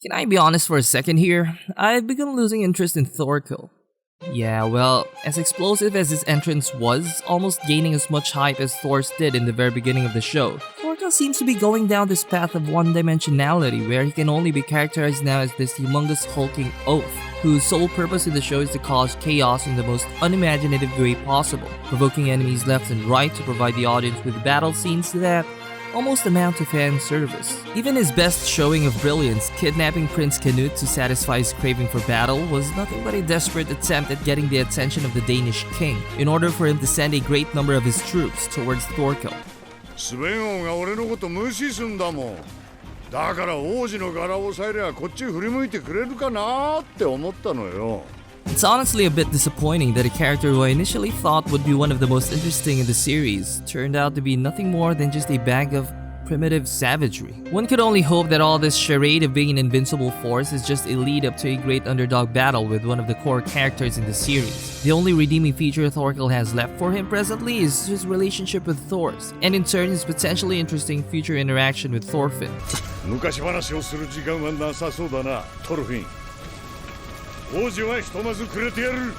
Can I be honest for a second here? I've begun losing interest in Thorkel. Yeah, well, as explosive as his entrance was, almost gaining as much hype as Thor's did in the very beginning of the show, Thorkel seems to be going down this path of one-dimensionality where he can only be characterized now as this humongous hulking oaf, whose sole purpose in the show is to cause chaos in the most unimaginative way possible, provoking enemies left and right to provide the audience with battle scenes that almost amount to fan service. Even his best showing of brilliance, kidnapping Prince Canute to satisfy his craving for battle, was nothing but a desperate attempt at getting the attention of the Danish king in order for him to send a great number of his troops towards Thorkel. スベン王が俺のこと無視すんだもん。だから王子の柄をさえりゃこっち振り向いてくれるかなって思ったのよ。 It's honestly a bit disappointing that a character who I initially thought would be one of the most interesting in the series turned out to be nothing more than just a bag of primitive savagery. One could only hope that all this charade of being an invincible force is just a lead up to a great underdog battle with one of the core characters in the series. The only redeeming feature Thorkel has left for him presently is his relationship with Thors, and in turn his potentially interesting future interaction with Thorfinn. 昔話をする時間はなさそうだな、トルフィン。 王子はひとまずくれてやる。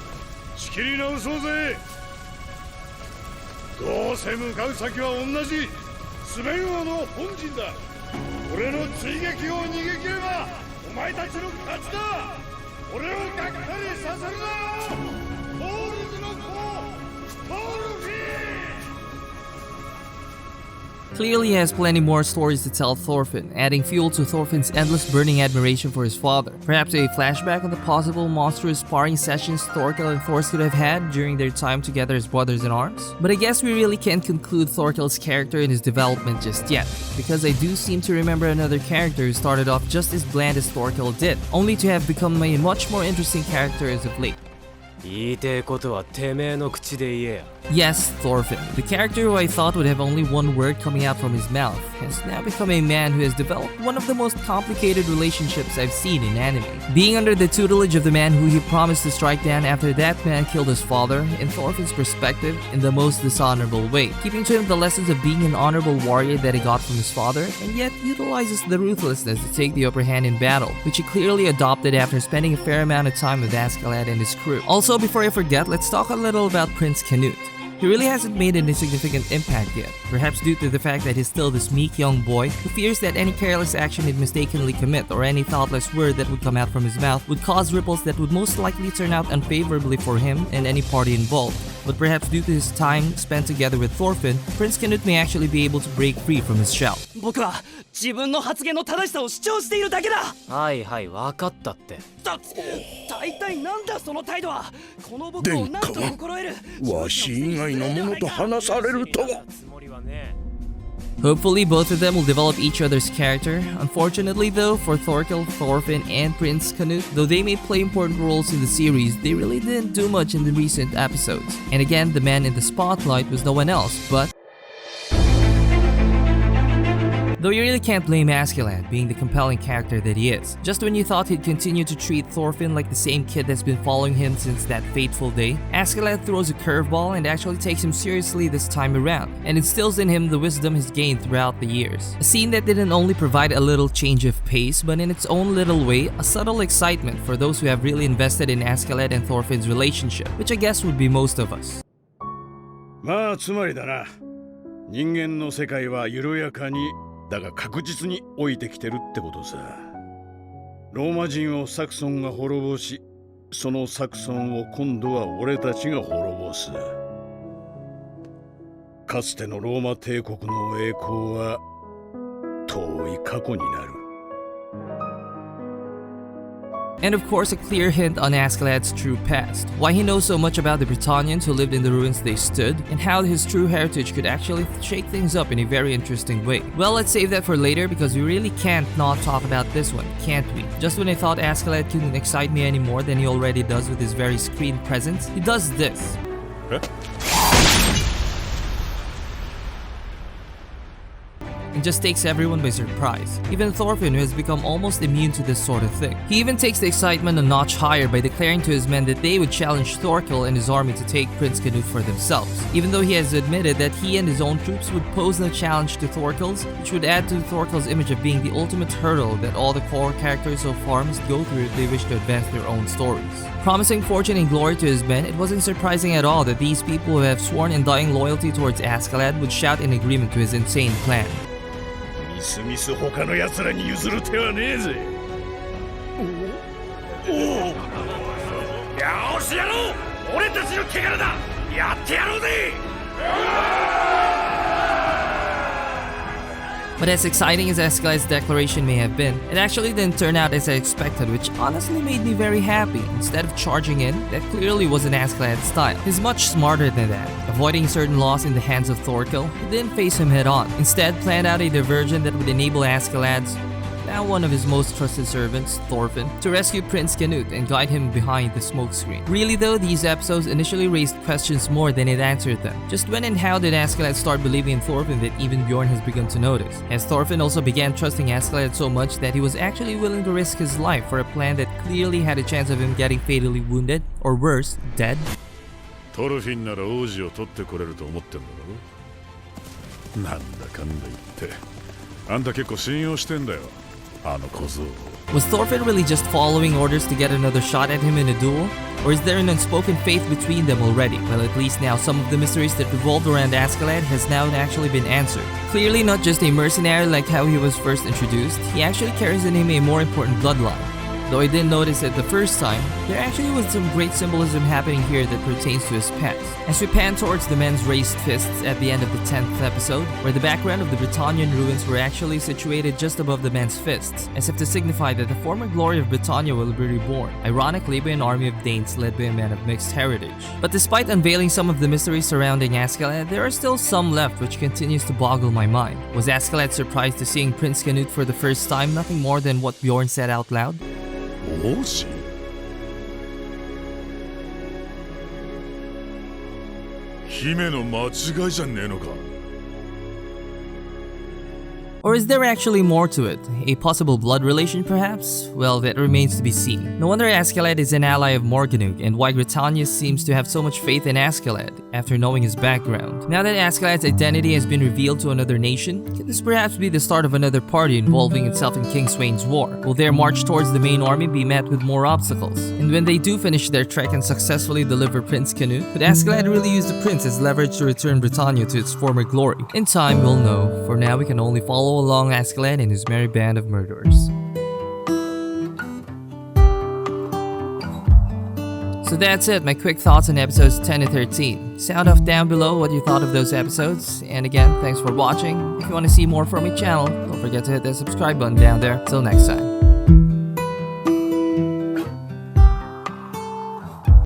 仕切り直そうぜ。どうせ向かう先は同じスベン王の本陣だ。俺の追撃を逃げ切ればお前たちの勝ちだ。俺をがっかりさせるなよ。トールズの子、トールフィン。 Clearly he has plenty more stories to tell Thorfinn, adding fuel to Thorfinn's endless burning admiration for his father. Perhaps a flashback on the possible monstrous sparring sessions Thorkel and Thor could have had during their time together as brothers in arms. But I guess we really can't conclude Thorkel's character and his development just yet, because I do seem to remember another character who started off just as bland as Thorkel did, only to have become a much more interesting character as of late. 言いてえことはてめえの口で言えや。 Yes, Thorfinn, the character who I thought would have only one word coming out from his mouth, has now become a man who has developed one of the most complicated relationships I've seen in anime. Being under the tutelage of the man who he promised to strike down after that man killed his father, in Thorfinn's perspective, in the most dishonorable way, keeping to him the lessons of being an honorable warrior that he got from his father, and yet utilizes the ruthlessness to take the upper hand in battle, which he clearly adopted after spending a fair amount of time with Askeladd and his crew. Also, before I forget, let's talk a little about Prince Canute. He really hasn't made any significant impact yet, perhaps due to the fact that he's still this meek young boy who fears that any careless action he'd mistakenly commit or any thoughtless word that would come out from his mouth would cause ripples that would most likely turn out unfavorably for him and any party involved. But perhaps due to his time spent together with Thorfinn, Prince Canute may actually be able to break free from his shell. 僕は自分の発言の正しさを主張しているだけだ。はいはい、分かったって。大体なんだその態度は。この僕を何と心得る。わし以外の者と話されるとは。 Hopefully both of them will develop each other's character. Unfortunately though, for Thorkel, Thorfinn, and Prince Canute, though they may play important roles in the series, they really didn't do much in the recent episodes. And again, the man in the spotlight was no one else but... Though you really can't blame Askeladd, being the compelling character that he is. Just when you thought he'd continue to treat Thorfinn like the same kid that's been following him since that fateful day, Askeladd throws a curveball and actually takes him seriously this time around, and instills in him the wisdom he's gained throughout the years. A scene that didn't only provide a little change of pace, but in its own little way, a subtle excitement for those who have really invested in Askeladd and Thorfinn's relationship, which I guess would be most of us. まあつまりだな。人間の世界は緩やかに だが確実に老いてきてるってことさ。ローマ人をサクソンが滅ぼし、そのサクソンを今度は俺たちが滅ぼす。かつてのローマ帝国の栄光は遠い過去になる。 And of course, a clear hint on Askeladd's true past, why he knows so much about the Bretonnians who lived in the ruins they stood, and how his true heritage could actually shake things up in a very interesting way. Well, let's save that for later because we really can't not talk about this one, can't we? Just when I thought Askeladd couldn't excite me any more than he already does with his very screen presence, he does this. Huh? and just takes everyone by surprise. Even Thorfinn, who has become almost immune to this sort of thing. He even takes the excitement a notch higher by declaring to his men that they would challenge Thorkel and his army to take Prince Canute for themselves, even though he has admitted that he and his own troops would pose no challenge to Thorkel's, which would add to Thorkel's image of being the ultimate hurdle that all the core characters so far must go through if they wish to advance their own stories. Promising fortune and glory to his men, it wasn't surprising at all that these people who have sworn undying loyalty towards Askeladd would shout in agreement to his insane plan. みすみす他の奴らに譲る手はねえぜ。おお。よーしやろう。俺たちの手柄だ。やってやろうぜ。But as exciting as Askeladd's declaration may have been, it actually didn't turn out as I expected, which honestly made me very happy. Instead of charging in, that clearly wasn't Askeladd's style. He's much smarter than that. Avoiding certain loss in the hands of Thorkel, he didn't face him head on. Instead, planned out a diversion that would enable Askeladd's, now one of his most trusted servants, Thorfinn, to rescue Prince Canute and guide him behind the smokescreen. Really though, these episodes initially raised questions more than it answered them. Just when and how did Askeladd start believing in Thorfinn that even Bjorn has begun to notice? As Thorfinn also began trusting Askeladd so much that he was actually willing to risk his life for a plan that clearly had a chance of him getting fatally wounded, or worse, dead? トルフィンなら王子を取ってこれると思ってんだろ。なんだかんだ言って、あんた結構信用してんだよ。Was Thorfinn really just following orders to get another shot at him in a duel? Or is there an unspoken faith between them already? Well, at least now some of the mysteries that revolved around Askeladd has now actually been answered. Clearly not just a mercenary like how he was first introduced, he actually carries in him a more important bloodline. Though I didn't notice it the first time, there actually was some great symbolism happening here that pertains to his past. As we pan towards the men's raised fists at the end of the 10th episode, where the background of the Britannian ruins were actually situated just above the men's fists, as if to signify that the former glory of Britannia will be reborn, ironically by an army of Danes led by a man of mixed heritage. But despite unveiling some of the mysteries surrounding Askeladd, there are still some left which continues to boggle my mind. Was Askeladd surprised to seeing Prince Canute for the first time nothing more than what Bjorn said out loud? 王子姫の間違いじゃねえのか Or is there actually more to it? A possible blood relation perhaps? Well, that remains to be seen. No wonder Askeladd is an ally of Morganug and why Britannia seems to have so much faith in Askeladd after knowing his background. Now that Askeladd's identity has been revealed to another nation, could this perhaps be the start of another party involving itself in King Sweyn's war? Will their march towards the main army be met with more obstacles? And when they do finish their trek and successfully deliver Prince Canute, could Askeladd really use the prince as leverage to return Britannia to its former glory? In time, we'll know. For now, we can only follow along Askeladd and his merry band of murderers. So that's it, my quick thoughts on episodes 10 and 13. Sound off down below what you thought of those episodes. And again, thanks for watching. If you want to see more from my channel, don't forget to hit that subscribe button down there. Till next time.